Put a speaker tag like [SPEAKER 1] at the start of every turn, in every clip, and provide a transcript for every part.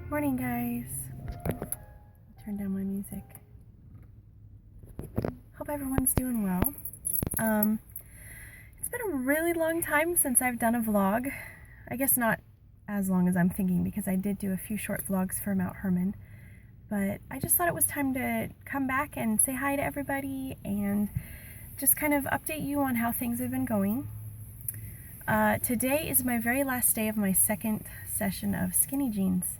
[SPEAKER 1] Morning, guys. Turn down my music. Hope everyone's doing well. It's been a really long time since I've done a vlog. I guess not as long as I'm thinking, because I did do a few short vlogs for Mount Herman. But I just thought it was time to come back and say hi to everybody and just kind of update you on how things have been going. Today is my very last day of my second session of skinny jeans.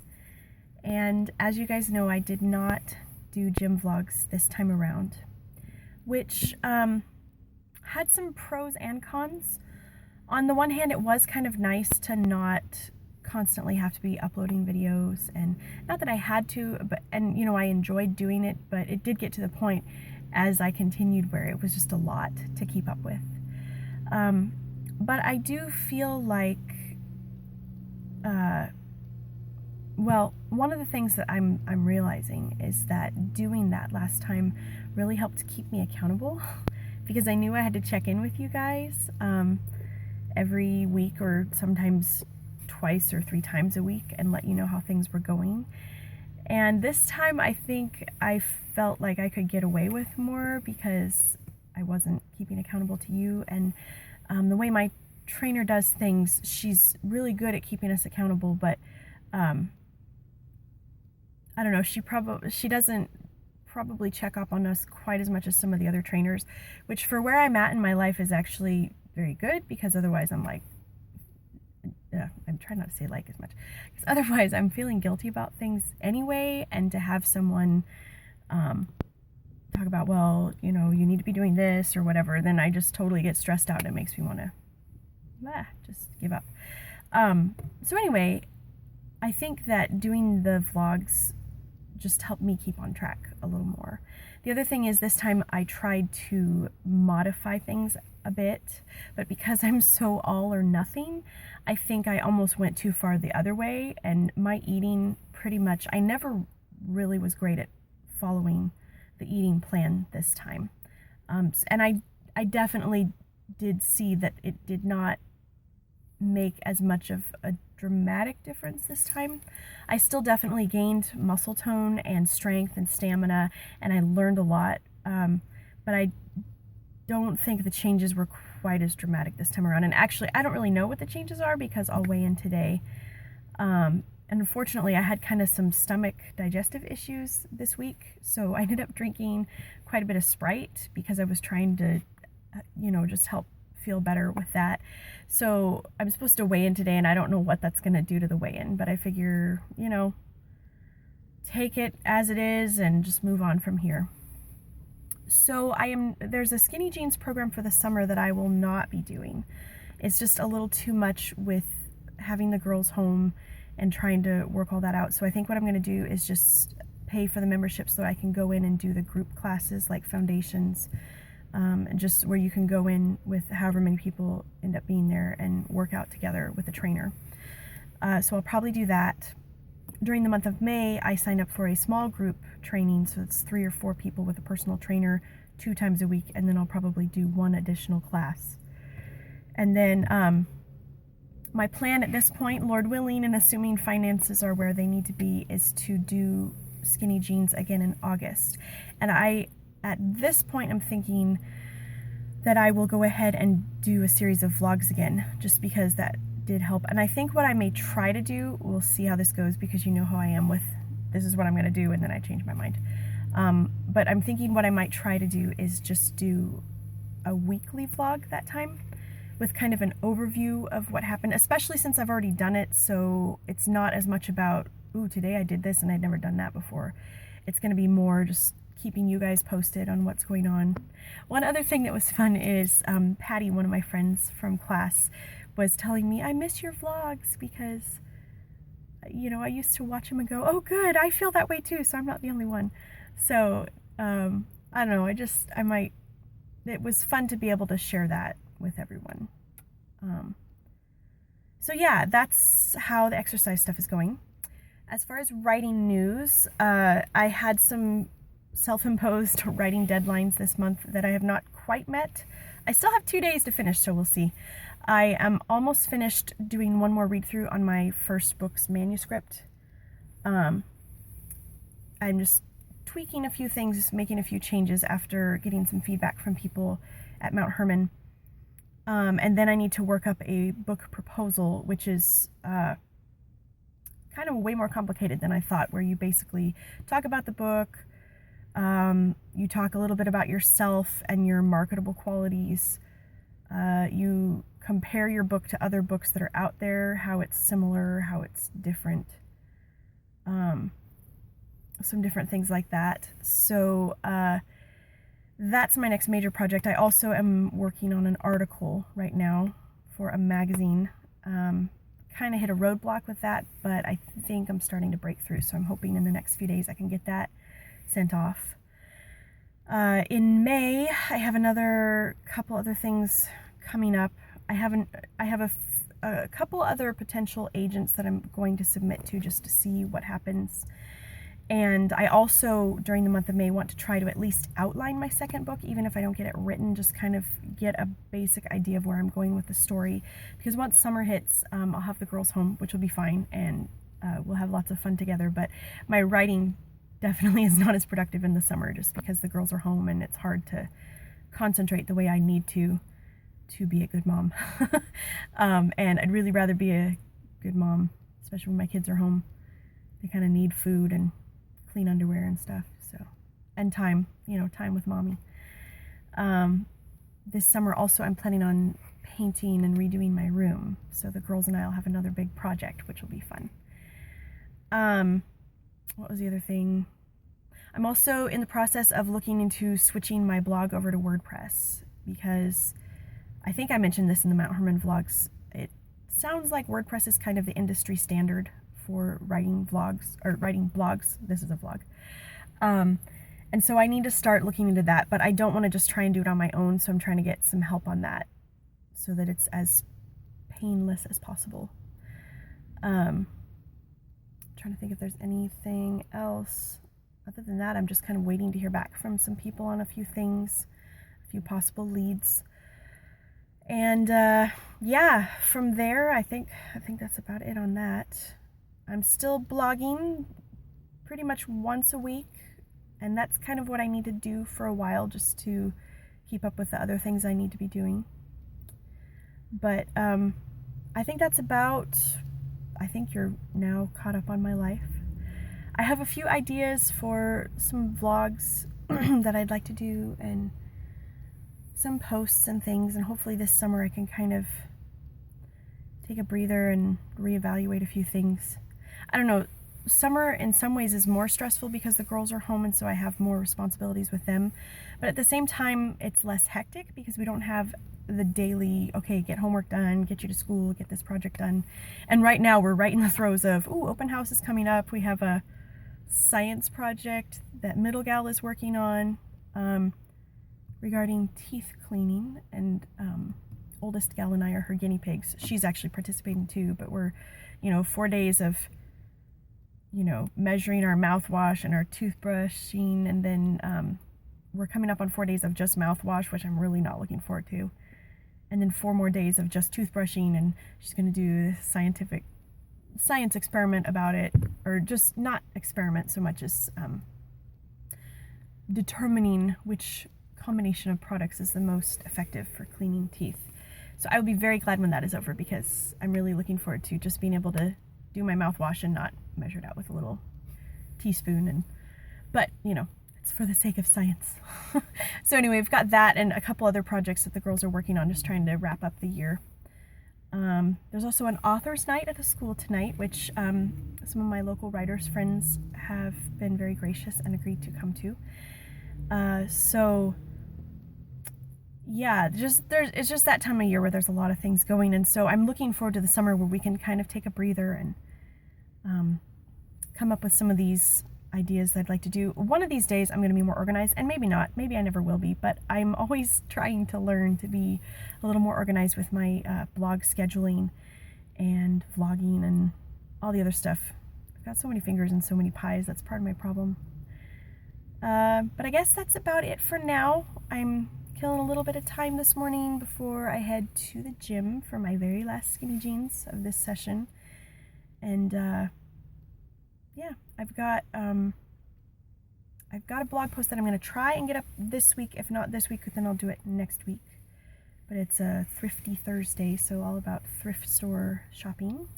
[SPEAKER 1] And as you guys know, I did not do gym vlogs this time around, which had some pros and cons. On the one hand, it was kind of nice to not constantly have to be uploading videos, and not that I had to, but I enjoyed doing it, but it did get to the point as I continued where it was just a lot to keep up with. But I do feel like well, one of the things that I'm realizing is that doing that last time really helped keep me accountable, because I knew I had to check in with you guys every week, or sometimes twice or 3 times a week, and let you know how things were going. And this time I think I felt like I could get away with more because I wasn't keeping accountable to you. And the way my trainer does things, she's really good at keeping us accountable, but I don't know, she doesn't probably check up on us quite as much as some of the other trainers, which for where I'm at in my life is actually very good, because otherwise I'm like, I'm trying not to say like as much, because otherwise I'm feeling guilty about things anyway, and to have someone talk about, well, you need to be doing this or whatever, then I just totally get stressed out and it makes me want to just give up. So anyway, I think that doing the vlogs just helped me keep on track a little more. The other thing is, this time I tried to modify things a bit, but because I'm so all or nothing, I think I almost went too far the other way, and my eating pretty much, I never really was great at following the eating plan this time. And I definitely did see that it did not make as much of a dramatic difference this time. I still definitely gained muscle tone and strength and stamina, and I learned a lot, but I don't think the changes were quite as dramatic this time around. And actually, I don't really know what the changes are, because I'll weigh in today. And unfortunately, I had kind of some stomach digestive issues this week, so I ended up drinking quite a bit of Sprite because I was trying to, just help feel better with that. So I'm supposed to weigh in today, and I don't know what that's going to do to the weigh-in, but I figure, take it as it is and just move on from here. So there's a skinny jeans program for the summer that I will not be doing. It's just a little too much with having the girls home and trying to work all that out. So I think what I'm going to do is just pay for the membership so that I can go in and do the group classes like foundations, and just where you can go in with however many people end up being there and work out together with a trainer. So I'll probably do that. During the month of May, I signed up for a small group training, so it's 3 or 4 people with a personal trainer 2 times a week, and then I'll probably do 1 additional class. And then my plan at this point, Lord willing, and assuming finances are where they need to be, is to do skinny jeans again in August. And at this point, I'm thinking that I will go ahead and do a series of vlogs again, just because that did help. And I think what I may try to do, we'll see how this goes, because you know how I am with, this is what I'm going to do, and then I change my mind. But I'm thinking what I might try to do is just do a weekly vlog that time, with kind of an overview of what happened, especially since I've already done it, so it's not as much about, ooh, today I did this and I'd never done that before. It's going to be more just keeping you guys posted on what's going on. One other thing that was fun is Patty, one of my friends from class, was telling me, I miss your vlogs, because I used to watch them and go, oh good, I feel that way too, so I'm not the only one. So I don't know, it was fun to be able to share that with everyone. So yeah, that's how the exercise stuff is going. As far as writing news, I had some self-imposed writing deadlines this month that I have not quite met. I still have 2 days to finish, so we'll see. I am almost finished doing one more read-through on my first book's manuscript. I'm just tweaking a few things, making a few changes after getting some feedback from people at Mount Hermon. And then I need to work up a book proposal, which is kind of way more complicated than I thought, where you basically talk about the book, you talk a little bit about yourself and your marketable qualities, you compare your book to other books that are out there, how it's similar, how it's different, some different things like that. So that's my next major project. I also am working on an article right now for a magazine. Kind of hit a roadblock with that, but I think I'm starting to break through, so I'm hoping in the next few days I can get that sent off. In May, I have another couple other things coming up. I have a couple other potential agents that I'm going to submit to just to see what happens. And I also, during the month of May, want to try to at least outline my second book, even if I don't get it written, just kind of get a basic idea of where I'm going with the story. Because once summer hits, I'll have the girls home, which will be fine, and we'll have lots of fun together. But my writing definitely is not as productive in the summer, just because the girls are home and it's hard to concentrate the way I need to be a good mom. And I'd really rather be a good mom, especially when my kids are home. They kind of need food and clean underwear and stuff, so, and time, time with mommy. This summer also I'm planning on painting and redoing my room, so the girls and I will have another big project, which will be fun. What was the other thing? I'm also in the process of looking into switching my blog over to WordPress, because I think I mentioned this in the Mount Hermon vlogs. It sounds like WordPress is kind of the industry standard for writing vlogs, or writing blogs. This is a vlog. And so I need to start looking into that, but I don't want to just try and do it on my own, so I'm trying to get some help on that so that it's as painless as possible. Trying to think if there's anything else. Other than that, I'm just kind of waiting to hear back from some people on a few things, a few possible leads. And yeah, from there, I think that's about it on that. I'm still blogging pretty much once a week, and that's kind of what I need to do for a while, just to keep up with the other things I need to be doing. But I think that's about, I think you're now caught up on my life. I have a few ideas for some vlogs that I'd like to do, and some posts and things, and hopefully this summer I can kind of take a breather and reevaluate a few things. I don't know, summer in some ways is more stressful because the girls are home, and so I have more responsibilities with them, but at the same time it's less hectic because we don't have the daily, okay, get homework done, get you to school, get this project done. And right now we're right in the throes of, open house is coming up. We have a science project that middle gal is working on regarding teeth cleaning, and oldest gal and I are her guinea pigs. She's actually participating too, but we're 4 days of measuring our mouthwash and our toothbrushing, and then we're coming up on 4 days of just mouthwash, which I'm really not looking forward to, and then 4 more days of just toothbrushing, and she's going to do a science experiment about it, or just not experiment so much as determining which combination of products is the most effective for cleaning teeth. So I will be very glad when that is over, because I'm really looking forward to just being able to do my mouthwash and not measure it out with a little teaspoon. But it's for the sake of science. So anyway, we've got that and a couple other projects that the girls are working on, just trying to wrap up the year. There's also an author's night at the school tonight, which some of my local writers friends have been very gracious and agreed to come to. So yeah, it's just that time of year where there's a lot of things going, and so I'm looking forward to the summer where we can kind of take a breather and come up with some of these ideas that I'd like to do. One of these days I'm going to be more organized, and maybe not, maybe I never will be, but I'm always trying to learn to be a little more organized with my blog scheduling and vlogging and all the other stuff. I've got so many fingers and so many pies, that's part of my problem. But I guess that's about it for now. I'm killing a little bit of time this morning before I head to the gym for my very last skinny jeans of this session. And yeah, I've got a blog post that I'm going to try and get up this week. If not this week, then I'll do it next week. But it's a Thrifty Thursday, so all about thrift store shopping.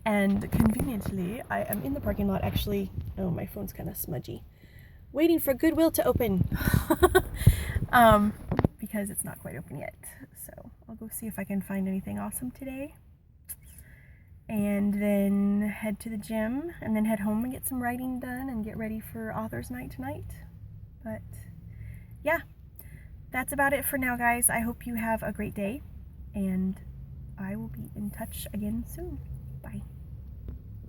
[SPEAKER 1] And conveniently, I am in the parking lot actually. Oh, my phone's kind of smudgy. Waiting for Goodwill to open. Because it's not quite open yet. So I'll go see if I can find anything awesome today. And then head to the gym, and then head home and get some writing done and get ready for author's night tonight. But yeah, that's about it for now, guys. I hope you have a great day, and I will be in touch again soon. Bye.